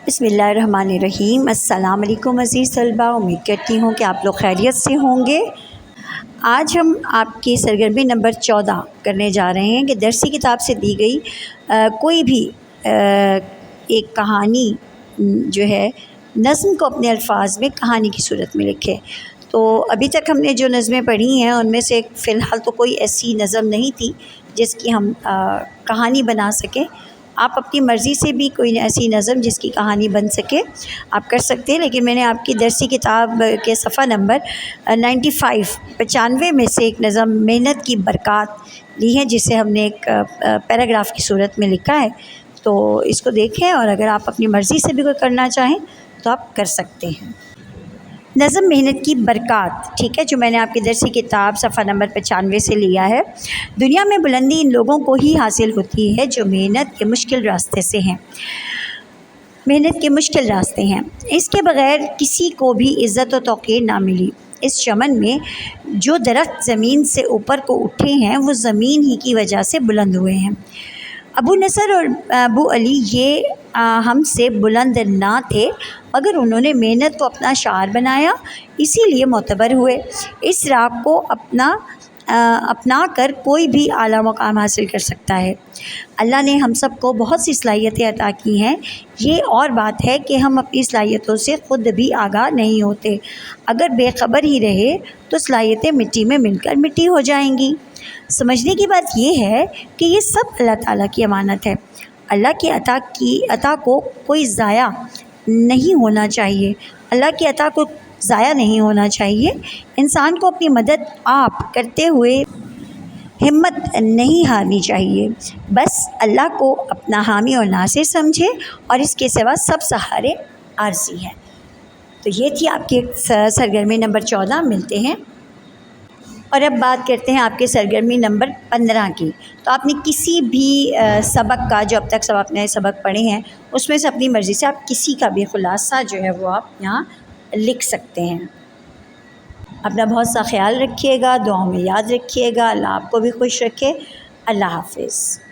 بسم اللہ الرحمن الرحیم۔ السلام علیکم عزیز طلباء، امید کرتی ہوں کہ آپ لوگ خیریت سے ہوں گے۔ آج ہم آپ کی سرگرمی نمبر 14 کرنے جا رہے ہیں کہ درسی کتاب سے دی گئی کوئی بھی ایک کہانی جو ہے نظم کو اپنے الفاظ میں کہانی کی صورت میں لکھے۔ تو ابھی تک ہم نے جو نظمیں پڑھی ہیں ان میں سے فی الحال تو کوئی ایسی نظم نہیں تھی جس کی ہم کہانی بنا سکیں۔ آپ اپنی مرضی سے بھی کوئی ایسی نظم جس کی کہانی بن سکے آپ کر سکتے ہیں، لیکن میں نے آپ کی درسی کتاب کے صفحہ نمبر 95 میں سے ایک نظم محنت کی برکات لی ہے، جسے ہم نے ایک پیراگراف کی صورت میں لکھا ہے۔ تو اس کو دیکھیں اور اگر آپ اپنی مرضی سے بھی کوئی کرنا چاہیں تو آپ کر سکتے ہیں۔ نظم محنت کی برکات، ٹھیک ہے، جو میں نے آپ کی درسی کتاب صفحہ نمبر 95 سے لیا ہے۔ دنیا میں بلندی ان لوگوں کو ہی حاصل ہوتی ہے جو محنت کے مشکل راستے سے ہیں، محنت کے مشکل راستے ہیں۔ اس کے بغیر کسی کو بھی عزت و توقیر نہ ملی۔ اس چمن میں جو درخت زمین سے اوپر کو اٹھے ہیں وہ زمین ہی کی وجہ سے بلند ہوئے ہیں۔ ابو نصر اور ابو علی یہ ہم سے بلند نہ تھے، مگر انہوں نے محنت کو اپنا شعار بنایا، اسی لیے معتبر ہوئے۔ اس راہ کو اپنا کر کوئی بھی اعلیٰ مقام حاصل کر سکتا ہے۔ اللہ نے ہم سب کو بہت سی صلاحیتیں عطا کی ہیں، یہ اور بات ہے کہ ہم اپنی صلاحیتوں سے خود بھی آگاہ نہیں ہوتے۔ اگر بے خبر ہی رہے تو صلاحیتیں مٹی میں مل کر مٹی ہو جائیں گی۔ سمجھنے کی بات یہ ہے کہ یہ سب اللہ تعالیٰ کی امانت ہے۔ اللہ کی عطا کو کوئی ضائع نہیں ہونا چاہیے، اللہ کی عطا کو ضائع نہیں ہونا چاہیے۔ انسان کو اپنی مدد آپ کرتے ہوئے ہمت نہیں ہارنی چاہیے، بس اللہ کو اپنا حامی اور ناصر سمجھے اور اس کے سوا سب سہارے عارضی ہیں۔ تو یہ تھی آپ کی سرگرمی نمبر 14۔ ملتے ہیں اور اب بات کرتے ہیں آپ کے سرگرمی نمبر 15 کی۔ تو آپ نے کسی بھی سبق کا، جو اب تک آپ نے سبق پڑھے ہیں اس میں سے اپنی مرضی سے آپ کسی کا بھی خلاصہ جو ہے وہ آپ یہاں لکھ سکتے ہیں۔ اپنا بہت سا خیال رکھیے گا، دعاؤں میں یاد رکھیے گا۔ اللہ آپ کو بھی خوش رکھے۔ اللہ حافظ۔